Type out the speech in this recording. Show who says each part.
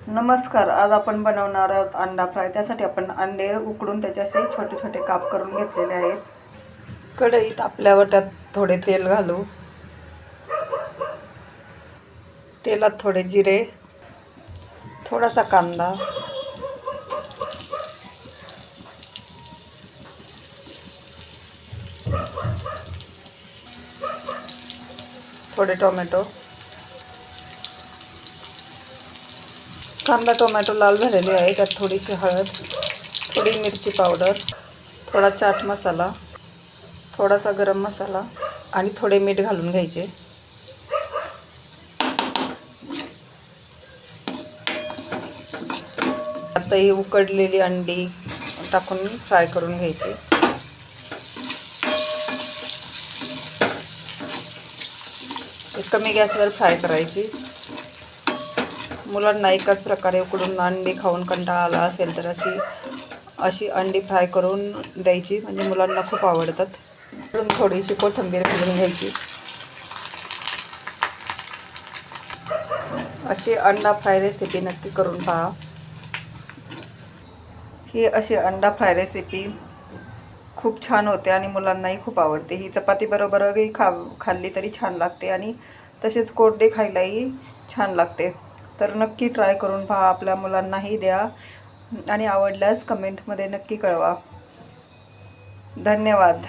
Speaker 1: नमस्कार. आज आपण बनवणार आहोत अंडा फ्राय. त्यासाठी आपण अंडे उकडून त्याचे असे छोटे छोटे काप करून घेतलेले आहेत. कढई तापल्यावर त्यात थोडे तेल घालू. तेलात थोडे जिरे, थोडासा कांदा, थोडे टोमॅटो. कांदा टोमॅटो लाल झालेले आहे. त्यात थोडीशी हळद, थोडी मिरची पावडर, थोडा चाट मसाला, थोडासा गरम मसाला आणि थोडे मीठ घालून घ्यायचे. आता ही उकडलेली अंडी टाकून फ्राय करून घ्यायची. कमी गॅसवर फ्राय करायची. मुलांना एकाच प्रकारे उकडून अंडी खाऊन कंटाळा आला असेल तर अशी अंडी फ्राय करून द्यायची, म्हणजे मुलांना खूप आवडतात. थोडीशी कोथिंबीर घालून घ्यायची. अशी अंडा फ्राय रेसिपी नक्की करून पहा. ही अशी अंडा फ्राय रेसिपी खूप छान होते आणि मुलांनाही खूप आवडते. ही चपाती बरोबरही खाल्ली तरी छान लागते आणि तसेच कोरडे खायलाही छान लागते. तर नक्की ट्राय करून पहा. आपल्या मुलांनाही द्या आणि आवडल्यास कमेंटमध्ये नक्की कळवा. धन्यवाद.